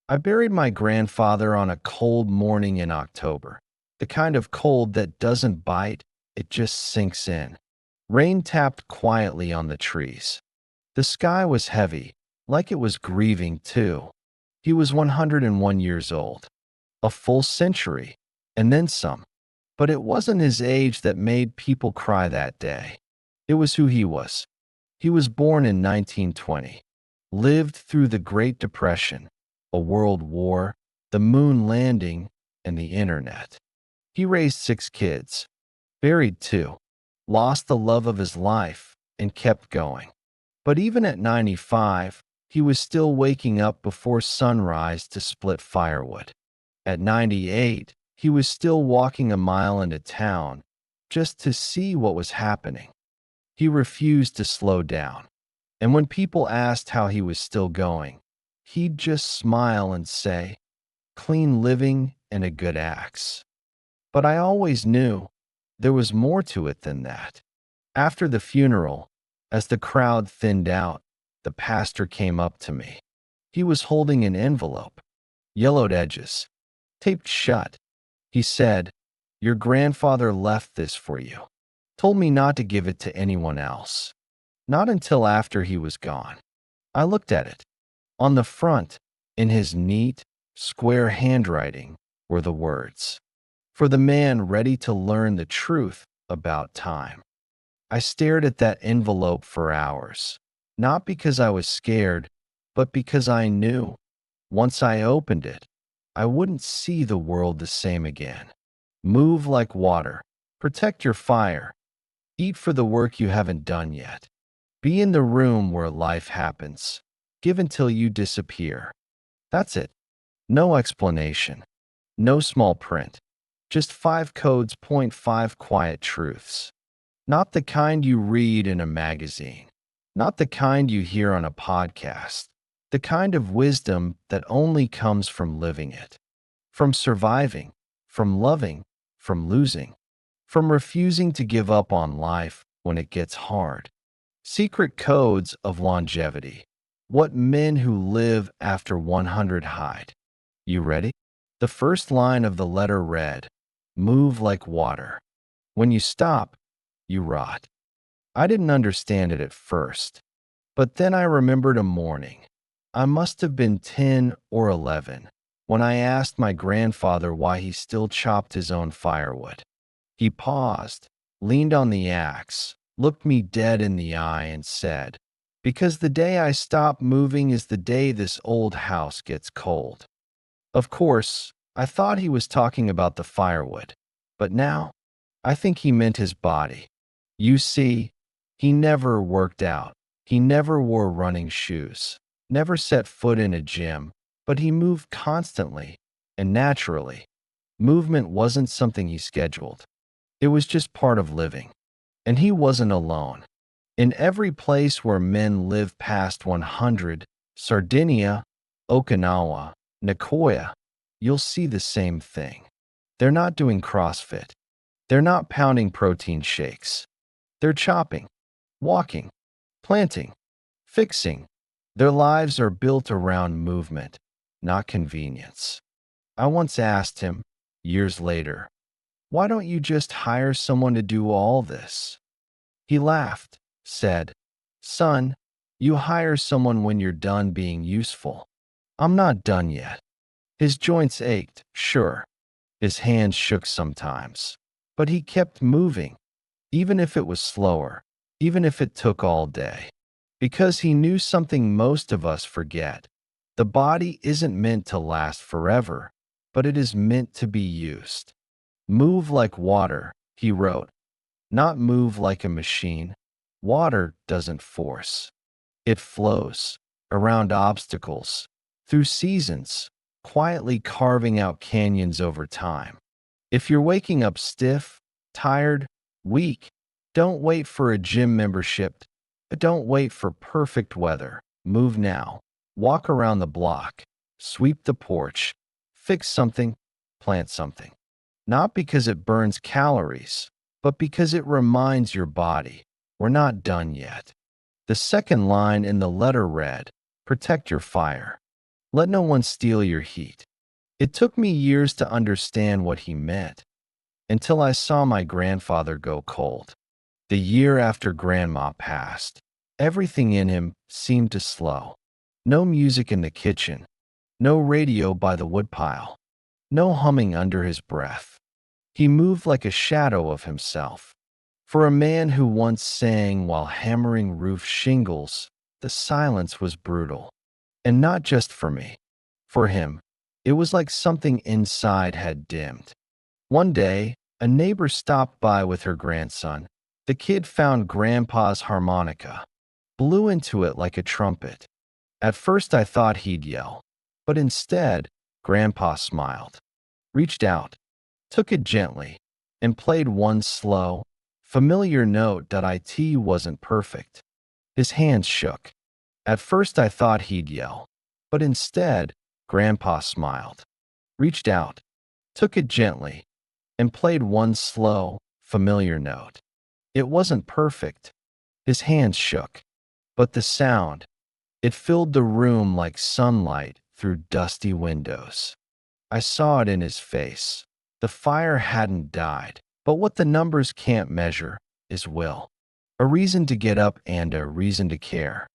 I buried my grandfather on a cold morning in October. The kind of cold that doesn't bite, it just sinks in. Rain tapped quietly on the trees. The sky was heavy, like it was grieving too. He was 101 years old, a full century, and then some. But it wasn't his age that made people cry that day. It was who he was. He was born in 1920, lived through the Great Depression, a world war, the moon landing, and the internet. He raised 6 kids, buried 2, lost the love of his life, and kept going. But even at 95, he was still waking up before sunrise to split firewood. At 98, he was still walking a mile into town just to see what was happening. He refused to slow down. And when people asked how he was still going, he'd just smile and say, clean living and a good axe. But I always knew there was more to it than that. After the funeral, as the crowd thinned out, the pastor came up to me. He was holding an envelope, yellowed edges, taped shut. He said, "Your grandfather left this for you. Told me not to give it to anyone else. Not until after he was gone." I looked at it. On the front, in his neat, square handwriting, were the words, "For the man ready to learn the truth about time." I stared at that envelope for hours, not because I was scared, but because I knew, once I opened it, I wouldn't see the world the same again. Move like water. Protect your fire. Eat for the work you haven't done yet. Be in the room where life happens. Give until you disappear. That's it. No explanation. No small print. Just 5 codes, point 5 quiet truths. Not the kind you read in a magazine. Not the kind you hear on a podcast. The kind of wisdom that only comes from living it. From surviving. From loving. From losing. From refusing to give up on life when it gets hard. Secret codes of longevity. What men who live after 100 hide. You ready? The first line of the letter read, "Move like water. When you stop, you rot." I didn't understand it at first, but then I remembered a morning. I must have been 10 or 11 when I asked my grandfather why he still chopped his own firewood. He paused, leaned on the axe, looked me dead in the eye, and said, "Because the day I stop moving is the day this old house gets cold." Of course, I thought he was talking about the firewood, but now I think he meant his body. You see, he never worked out. He never wore running shoes, never set foot in a gym, but he moved constantly and naturally. Movement wasn't something he scheduled. It was just part of living. And he wasn't alone. In every place where men live past 100, Sardinia, Okinawa, Nicoya, you'll see the same thing. They're not doing CrossFit. They're not pounding protein shakes. They're chopping, walking, planting, fixing. Their lives are built around movement, not convenience. I once asked him, years later, "Why don't you just hire someone to do all this?" He laughed, said, "Son, you hire someone when you're done being useful. I'm not done yet." His joints ached, sure. His hands shook sometimes. But he kept moving, even if it was slower, even if it took all day. Because he knew something most of us forget. The body isn't meant to last forever, but it is meant to be used. Move like water, he wrote. Not move like a machine. Water doesn't force. It flows around obstacles, through seasons, quietly carving out canyons over time. If you're waking up stiff, tired, weak, don't wait for a gym membership. Don't wait for perfect weather. Move now. Walk around the block. Sweep the porch. Fix something. Plant something. Not because it burns calories, but because it reminds your body, we're not done yet. The second line in the letter read, "Protect your fire." Let no one steal your heat. It took me years to understand what he meant, until I saw my grandfather go cold. The year after Grandma passed, everything in him seemed to slow. No music in the kitchen, no radio by the woodpile, no humming under his breath. He moved like a shadow of himself. For a man who once sang while hammering roof shingles, the silence was brutal. And not just for me. For him, it was like something inside had dimmed. One day, a neighbor stopped by with her grandson. The kid found Grandpa's harmonica, blew into it like a trumpet. At first I thought he'd yell, but instead, Grandpa smiled, reached out, took it gently, and played one slow, familiar note that it wasn't perfect. His hands shook. At first I thought he'd yell, but instead, Grandpa smiled, reached out, took it gently, and played one slow, familiar note. It wasn't perfect. His hands shook, but the sound, it filled the room like sunlight through dusty windows. I saw it in his face. The fire hadn't died, but what the numbers can't measure is will. A reason to get up and a reason to care.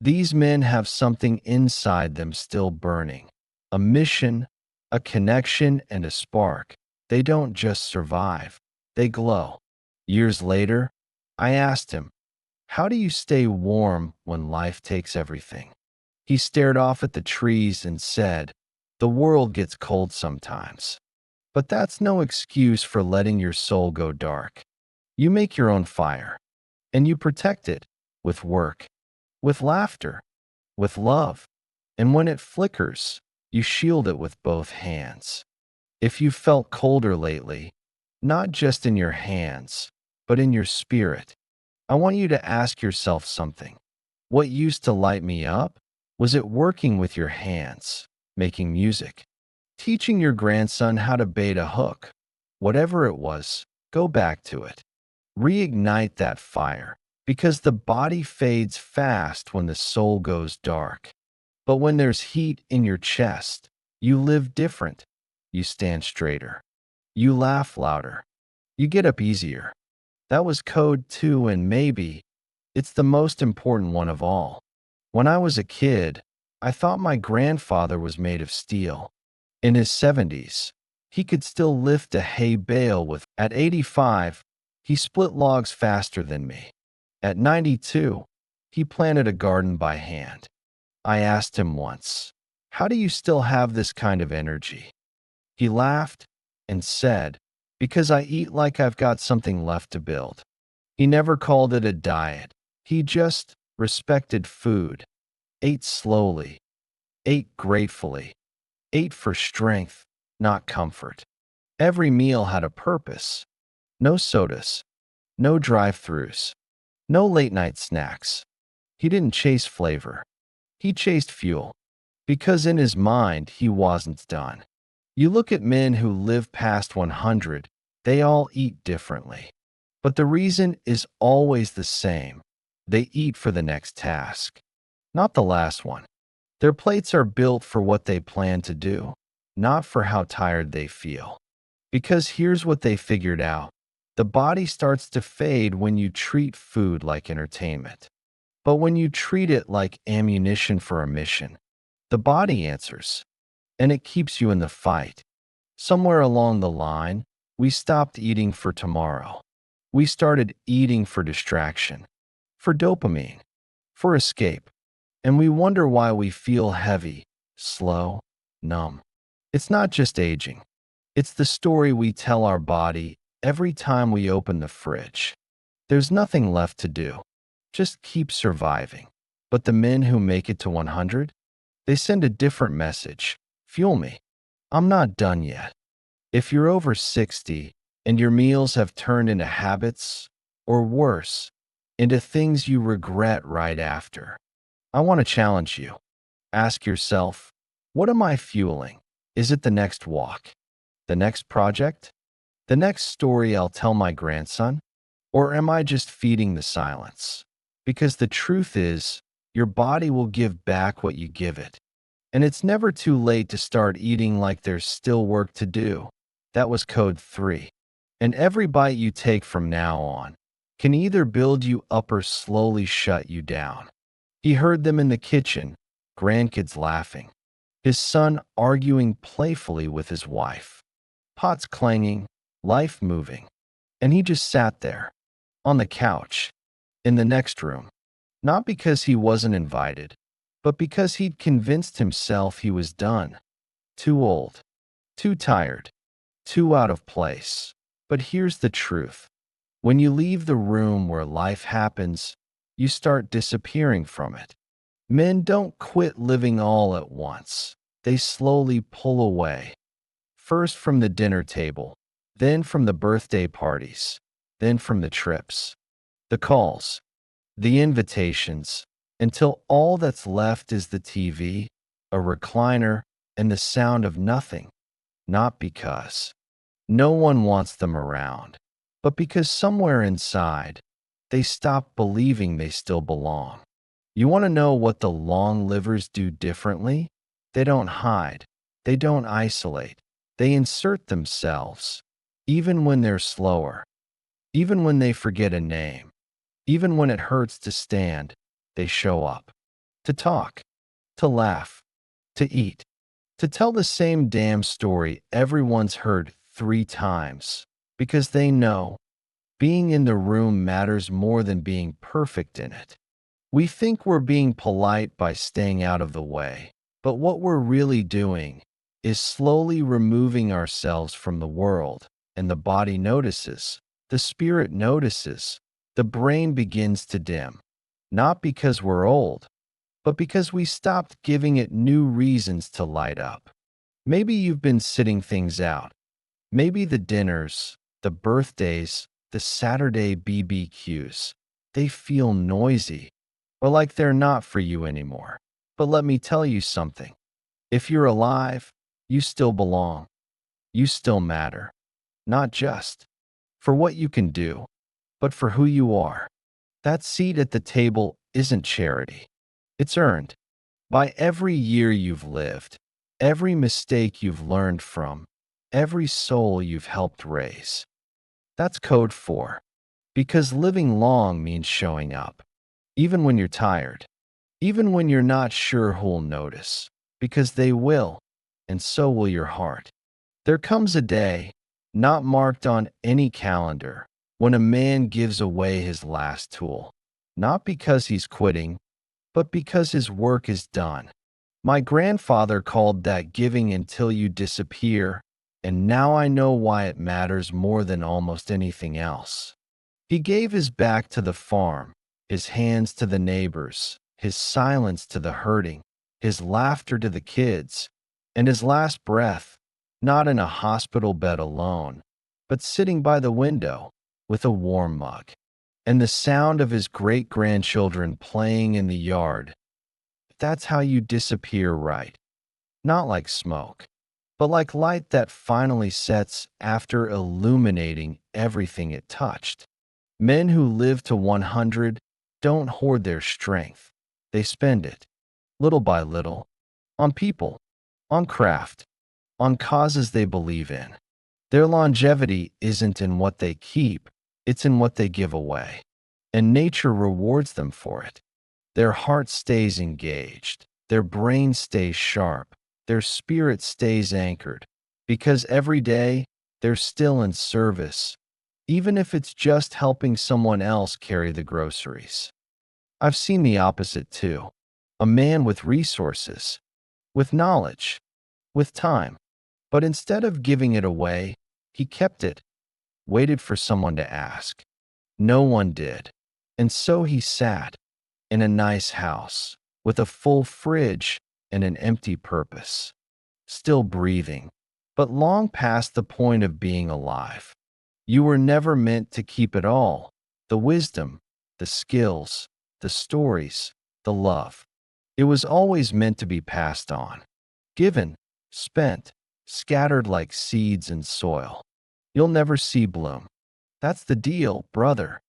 These men have something inside them still burning. A mission, a connection, and a spark. They don't just survive, they glow. Years later, I asked him, "How do you stay warm when life takes everything?" He stared off at the trees and said, "The world gets cold sometimes. But that's no excuse for letting your soul go dark. You make your own fire, and you protect it with work, with laughter, with love. And when it flickers, you shield it with both hands." If you felt colder lately, not just in your hands, but in your spirit, I want you to ask yourself something. What used to light me up? Was it working with your hands, making music, teaching your grandson how to bait a hook? Whatever it was, go back to it. Reignite that fire, because the body fades fast when the soul goes dark. But when there's heat in your chest, you live different. You stand straighter. You laugh louder. You get up easier. That was code 2, and maybe it's the most important one of all. When I was a kid, I thought my grandfather was made of steel. In his 70s, he could still lift a hay bale with. At 85, he split logs faster than me. At 92, he planted a garden by hand. I asked him once, "How do you still have this kind of energy?" He laughed and said, "Because I eat like I've got something left to build." He never called it a diet. He just respected food, ate slowly, ate gratefully, ate for strength, not comfort. Every meal had a purpose. No sodas, no drive-thrus, no late-night snacks. He didn't chase flavor. He chased fuel, because in his mind he wasn't done. You look at men who live past 100, they all eat differently. But the reason is always the same. They eat for the next task, not the last one. Their plates are built for what they plan to do, not for how tired they feel. Because here's what they figured out. The body starts to fade when you treat food like entertainment. But when you treat it like ammunition for a mission, the body answers, and it keeps you in the fight. Somewhere along the line, we stopped eating for tomorrow. We started eating for distraction, for dopamine, for escape. And we wonder why we feel heavy, slow, numb. It's not just aging. It's the story we tell our body every time we open the fridge. There's nothing left to do. Just keep surviving. But the men who make it to 100, they send a different message. Fuel me. I'm not done yet. If you're over 60 and your meals have turned into habits, or worse, into things you regret right after, I want to challenge you. Ask yourself, what am I fueling? Is it the next walk? The next project? The next story I'll tell my grandson? Or am I just feeding the silence? Because the truth is, your body will give back what you give it. And it's never too late to start eating like there's still work to do. That was code 3. And every bite you take from now on can either build you up or slowly shut you down. He heard them in the kitchen, grandkids laughing, his son arguing playfully with his wife, pots clanging, life moving. And he just sat there, on the couch, in the next room, not because he wasn't invited, but because he'd convinced himself he was done, too old, too tired, too out of place. But here's the truth. When you leave the room where life happens, you start disappearing from it. Men don't quit living all at once. They slowly pull away, first from the dinner table, then from the birthday parties, then from the trips, the calls, the invitations, until all that's left is the TV, a recliner, and the sound of nothing. Not because no one wants them around, but because somewhere inside, they stop believing they still belong. You want to know what the long livers do differently? They don't hide. They don't isolate. They insert themselves, even when they're slower, even when they forget a name, even when it hurts to stand, they show up. To talk, to laugh, to eat, to tell the same damn story everyone's heard 3 times, because they know being in the room matters more than being perfect in it. We think we're being polite by staying out of the way, but what we're really doing is slowly removing ourselves from the world, and the body notices, the spirit notices, the brain begins to dim, not because we're old, but because we stopped giving it new reasons to light up. Maybe you've been sitting things out. Maybe the dinners, the birthdays, the Saturday BBQs, they feel noisy, or like they're not for you anymore. But let me tell you something. If you're alive, you still belong. You still matter. Not just for what you can do, but for who you are. That seat at the table isn't charity. It's earned by every year you've lived, every mistake you've learned from, every soul you've helped raise. That's code 4. Because living long means showing up, even when you're tired, even when you're not sure who'll notice, because they will, and so will your heart. There comes a day, not marked on any calendar, when a man gives away his last tool, not because he's quitting, but because his work is done. My grandfather called that giving until you disappear, and now I know why it matters more than almost anything else. He gave his back to the farm, his hands to the neighbors, his silence to the hurting, his laughter to the kids, and his last breath, not in a hospital bed alone, but sitting by the window with a warm mug, and the sound of his great-grandchildren playing in the yard. That's how you disappear right. Not like smoke, but like light that finally sets after illuminating everything it touched. Men who live to 100 don't hoard their strength. They spend it, little by little, on people, on craft, on causes they believe in. Their longevity isn't in what they keep, it's in what they give away. And nature rewards them for it. Their heart stays engaged, their brain stays sharp, their spirit stays anchored, because every day they're still in service, even if it's just helping someone else carry the groceries. I've seen the opposite too. A man with resources, with knowledge, with time. But instead of giving it away, he kept it, waited for someone to ask. No one did. And so he sat in a nice house with a full fridge and an empty purpose, still breathing, but long past the point of being alive. You were never meant to keep it all, the wisdom, the skills, the stories, the love. It was always meant to be passed on, given, spent, scattered like seeds in soil. You'll never see bloom. That's the deal, brother.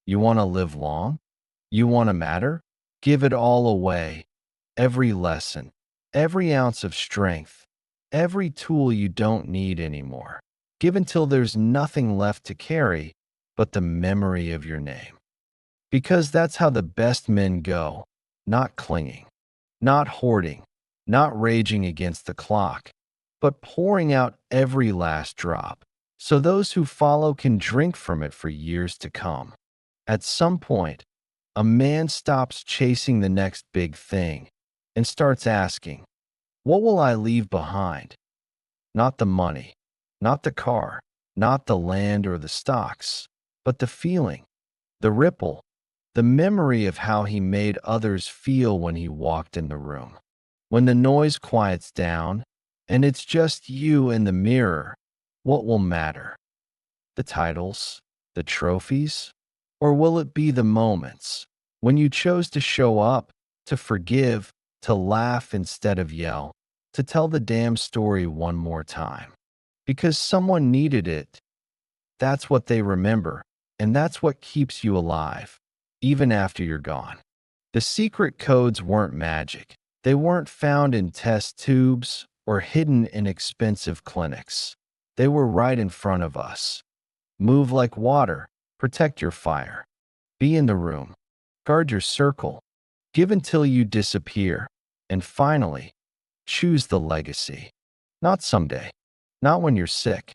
You want to live long? You want to matter? Give it all away. Every lesson, every ounce of strength, every tool you don't need anymore. Give until there's nothing left to carry but the memory of your name. Because that's how the best men go, not clinging, not hoarding, not raging against the clock, but pouring out every last drop, so those who follow can drink from it for years to come. At some point, a man stops chasing the next big thing and starts asking, what will I leave behind? Not the money, not the car, not the land or the stocks, but the feeling, the ripple, the memory of how he made others feel when he walked in the room. When the noise quiets down and it's just you and the mirror, what will matter? The titles, the trophies? Or will it be the moments when you chose to show up, to forgive, to laugh instead of yell, to tell the damn story one more time? Because someone needed it. That's what they remember, and that's what keeps you alive, even after you're gone. The secret codes weren't magic. They weren't found in test tubes or hidden in expensive clinics. They were right in front of us. Move like water. Protect your fire. Be in the room. Guard your circle. Give until you disappear. And finally, choose the legacy. Not someday. Not when you're sick.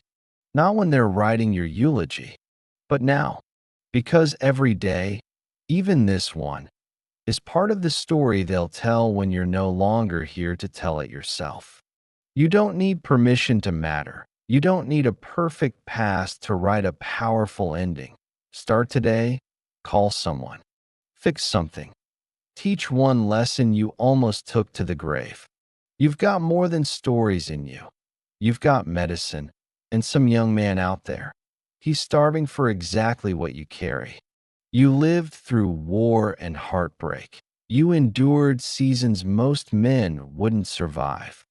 Not when they're writing your eulogy. But now. Because every day, even this one, is part of the story they'll tell when you're no longer here to tell it yourself. You don't need permission to matter. You don't need a perfect past to write a powerful ending. Start today, call someone, fix something, teach one lesson you almost took to the grave. You've got more than stories in you. You've got medicine, and some young man out there. He's starving for exactly what you carry. You lived through war and heartbreak. You endured seasons most men wouldn't survive.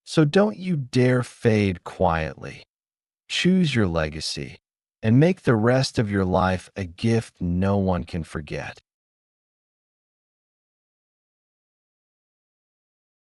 So don't you dare fade quietly. Choose your legacy and make the rest of your life a gift no one can forget.